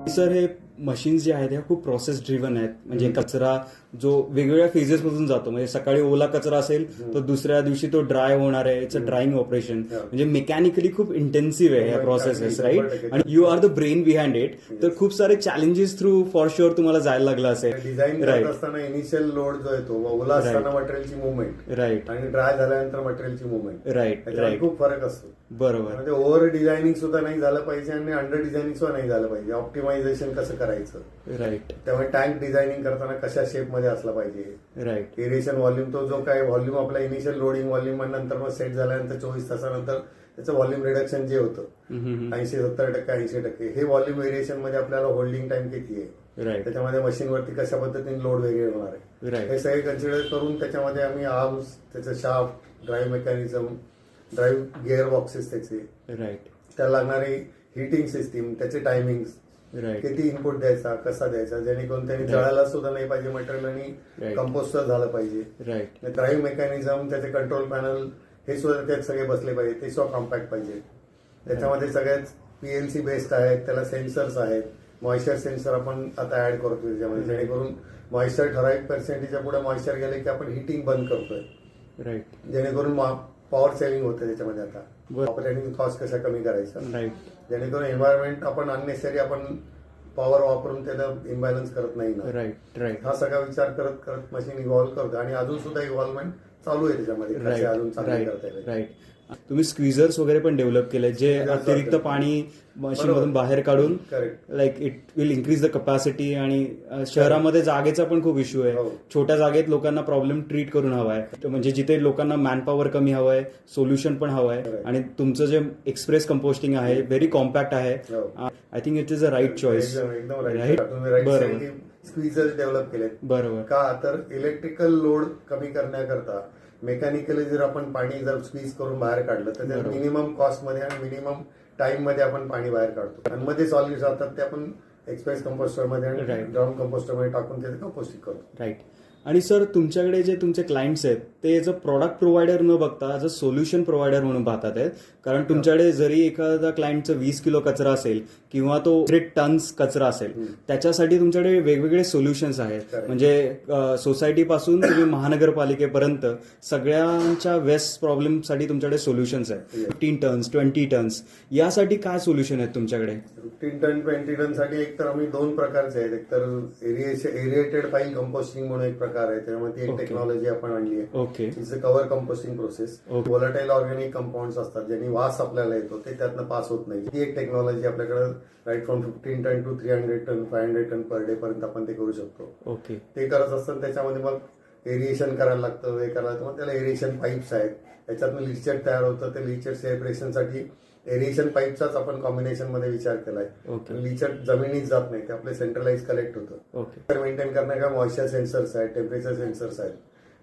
Sir हे machines जे आहेत हे खूप प्रोसेस ड्रिव्हन आहेत. म्हणजे कचरा जो वेगवेगळ्या फेजेस मधून जातो, म्हणजे सकाळी ओला कचरा असेल तर दुसऱ्या दिवशी तो ड्राय होणार आहे. It's a drying operation. म्हणजे मेकॅनिकली खूप इंटेन्सिव्ह आहे ह्या प्रोसेसेस, राईट? आणि you are the brain behind it. तर खूप सारे चॅलेंजेस थ्रू फॉर शुअर तुम्हाला जायला लागलं असेल. डिझाईन करत असताना इनिशियल लोड जो येतो, ओला असताना मटेरियलची मुवमेंट, राईट, आणि ड्राय झाल्यानंतर मटेरियलची मुवमेंट, राईट, राईट, खूप फरक असतो. बरोबर. म्हणजे ओव्हर डिझायनिंग सुद्धा नाही झालं पाहिजे आणि अंडर डिझायनिंग सुद्धा नाही झालं पाहिजे. ऑप्टिमायझेशन कसं करायचं, राईट. त्यामुळे टँक डिझायनिंग करताना कशा शेप मध्ये असला पाहिजे, राईट. एरिएशन व्हॉल्यूम, तो जो काय व्हॉल्यूम आपला इनिशियल लोडिंग व्हॉल्यूम नंतर मग सेट झाल्यानंतर 24 तासानंतर त्याचं व्हॉल्यूम रिडक्शन जे होतं 80-70%, 80%, हे व्हॉल्यूम व्हेरिएशन मध्ये आपल्याला होल्डिंग टाइम किती आहे, राईट, त्याच्यामध्ये मशीनवरती कशा पद्धतीने लोड वेगळे होणार आहे, राईट. हे सगळे कन्सिडर करून त्याच्यामध्ये आम्ही आर्म्स, त्याचं shaft, drive mechanism, drive gear boxes त्याचे, राईट, त्याला लागणारी हिटिंग सिस्टीम, त्याचे टायमिंग, राईट, किती इनपुट द्यायचा, कसा द्यायचा, जेणेकरून त्यांनी जळायला सुद्धा नाही पाहिजे मटेरियल आणि कंपोस्टर झालं पाहिजे, राईट. ड्राईव्ह मेकॅनिझम, त्याचे कंट्रोल पॅनल, हे सुद्धा त्यात सगळे बसले पाहिजे, ते सुद्धा कॉम्पॅक्ट पाहिजे. त्याच्यामध्ये सगळ्याच पीएलसी बेस्ड आहेत, त्याला सेन्सर्स आहेत. मॉइश्चर सेन्सर आपण आता ऍड करतोय त्याच्यामध्ये, जेणेकरून मॉइश्चर ठराविक पर्सेंटेजच्या पुढे मॉइश्चर गेले की आपण हिटिंग बंद करतोय, राईट. जेणेकरून पॉवर सेव्हिंग होते त्याच्यामध्ये. आता ऑपरेटिंग कॉस्ट कशा कमी करायचा, राईट, जेणेकरून एन्व्हायरमेंट आपण अननेसरी आपण पॉवर वापरून त्याला इम्बॅलन्स करत नाही ना. Right, right. हा सगळा विचार करत करत मशीन इव्हॉल्व्ह करतो आणि अजून सुद्धा इव्हॉल्वमेंट चालू आहे त्याच्यामध्ये, कसे अजून चालू करता येईल. राईट. तुम्ही स्क्वीझर्स वगैरे पण डेव्हलप केले जे अतिरिक्त पाणी मशीनमधून बाहेर काढून, like it will increase the capacity. आणि शहरामध्ये जागेचा पण खूप इश्यू आहे. छोट्या जागेत लोकांना प्रॉब्लेम ट्रीट करून हवाय, म्हणजे जिथे लोकांना मॅनपॉवर कमी हवंय, सोल्युशन पण हवंय. आणि तुमचं जे एक्सप्रेस कंपोस्टिंग आहे व्हेरी कॉम्पॅक्ट आहे. I think it is a right choice. Right. बरोबर. स्क्वीझर्स डेव्हलप केलेत. बरोबर. का तर इलेक्ट्रिकल लोड कमी करण्याकरता मेकॅनिकली जर आपण पाणी जर स्क्वीज करून बाहेर काढलं तर त्या मिनिमम कॉस्टमध्ये आणि मिनिमम टाइम मध्ये आपण पाणी बाहेर काढतो. आणि मध्ये सॉलिड जातात ते आपण एक्सप्रेस कंपोस्टर मध्ये आणि ड्रम कंपोस्टर मध्ये टाकून त्याचं कंपोस्टिंग करतो. राईट. आणि सर तुमच्याकडे जे तुमचे क्लायंट्स आहेत ते एज अ प्रॉडक्ट प्रोव्हायडर न बघता ॲज अ सोल्युशन प्रोव्हायडर म्हणून पाहतात आहेत. कारण तुमच्याकडे जरी एखादा क्लायंटचं 20 किलो कचरा असेल किंवा तो 100 टन्स कचरा असेल, त्याच्यासाठी तुमच्याकडे वेगवेगळे सोल्युशन्स आहेत. म्हणजे सोसायटीपासून तुम्ही महानगरपालिकेपर्यंत सगळ्यांच्या वेस्ट प्रॉब्लेमसाठी तुमच्याकडे सोल्युशन्स आहेत. 15 टन्स, 20 टन्स, यासाठी काय सोल्युशन आहेत तुमच्याकडे? 15 टन, 20 टन साठी एक तर आम्ही दोन प्रकारचे आहेत. एक तर एरिएटेड फाईल कंपोस्टिंग म्हणून एक प्रकार आहे, त्यामध्ये एक टेक्नॉलॉजी आपण आणली आहे. Okay. It's a cover composting process. Volatile organic compounds असतात ज्यांनी वास आपल्याला येतो, ते त्यातनं पास होत नाही. ही एक टेक्नॉलॉजी आपल्याकडे right from 15 ton to 300 ton, 500 ton per day पर्यंत आपण ते करू शकतो. ओके. ते करत असताना त्याच्यामध्ये मग एरिएशन करायला लागतं, हे करायला लागतं. मग त्याला एरिएशन पाईप्स आहेत, त्याच्यातनं लिचर तयार होतं. ते लिचर सेपरेशनसाठी एरिएशन पाईपचाच आपण कॉम्बिनेशन मध्ये विचार केलाय. लिचर जमिनीत जात नाही, ते आपले सेंट्रलाइज कलेक्ट होतं. मेंटेन करण्याचा मॉइश्चर सेन्सर्स आहेत, टेम्परेचर सेन्सर्स आहेत.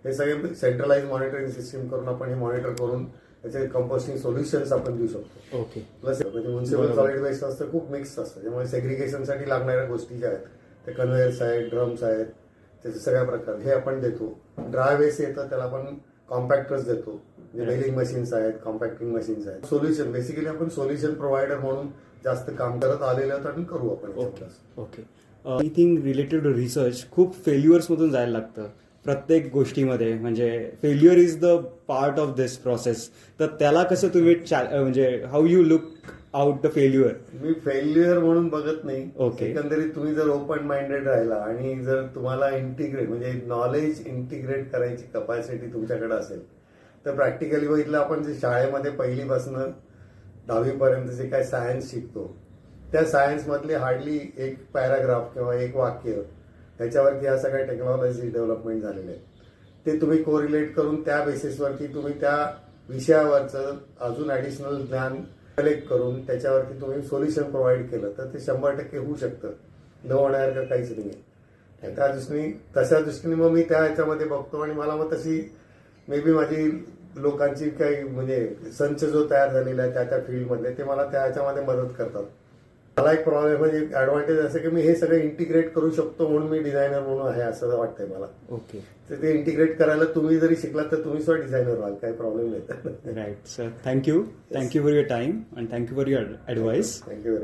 हे सगळे सेंट्रलाइज मॉनिटरिंग सिस्टीम करून आपण हे मॉनिटर करून त्याचे कंपोस्टिंग सोल्युशन्स आपण देऊ शकतो. ओके. प्लस म्हणजे म्युन्सिपल सॉलिड वेस्ट असतं, खूप मिक्स असतं, त्यामुळे सेग्रिगेशनसाठी लागणाऱ्या गोष्टी ज्या आहेत, ते कन्व्हेयर्स आहेत, ड्रम्स आहेत, त्याचे सगळ्या प्रकार हे आपण देतो. ड्राय वेस्ट येतं त्याला आपण कॉम्पॅक्टर्स देतो, बेलिंग मशीन्स आहेत, कॉम्पॅक्टिंग मशीन्स आहेत. सोल्युशन बेसिकली आपण सोल्युशन प्रोव्हायडर म्हणून जास्त काम करत आलेलं होतं आणि करू आपण. Okay. Anything related to research खूप फेल्युअर्स मधून जायला लागतं प्रत्येक गोष्टीमध्ये. म्हणजे failure is the part of this process. तर त्याला कसं तुम्ही म्हणजे how you look out the failure? मी फेल्युअर म्हणून बघत नाही. ओके. एकंदरीत तुम्ही जर ओपन माइंडेड राहिला आणि जर तुम्हाला इंटिग्रेट म्हणजे नॉलेज इंटिग्रेट करायची कपॅसिटी तुमच्याकडे असेल तर प्रॅक्टिकली बघितलं आपण जे शाळेमध्ये पहिलीपासून 10वी पर्यंत जे काय सायन्स शिकतो, त्या सायन्स मधले हार्डली एक पॅराग्राफ किंवा एक वाक्य ह्याच्यावरती या सगळ्या टेक्नॉलॉजी डेव्हलपमेंट झालेले आहेत. ते तुम्ही कोरिलेट करून त्या बेसिसवरती तुम्ही त्या विषयावरचं अजून ऍडिशनल ज्ञान कलेक्ट करून त्याच्यावरती तुम्ही सोल्युशन प्रोव्हाइड केलं तर ते 100% होऊ शकतं. न होण्यासारखं काहीच नाही. त्या दृष्टीने तशा दृष्टीने मग मी त्या ह्याच्यामध्ये बघतो आणि मला मग तशी मे बी माझी लोकांची काही म्हणजे संच जो तयार झालेला आहे त्या फील्डमधले ते मला त्या ह्याच्यामध्ये मदत करतात. मला एक प्रॉब्लेम म्हणजे ऍडव्हान्टेज असं की मी हे सगळं इंटिग्रेट करू शकतो म्हणून मी डिझायनर म्हणून आहे असं वाटतंय मला. ओके. तर ते इंटिग्रेट करायला तुम्ही जरी शिकलात तर तुम्ही सुद्धा डिझायनर व्हाल, काही प्रॉब्लेम नाही. Right sir. Thank you for your time and thank you for your advice. Thank you.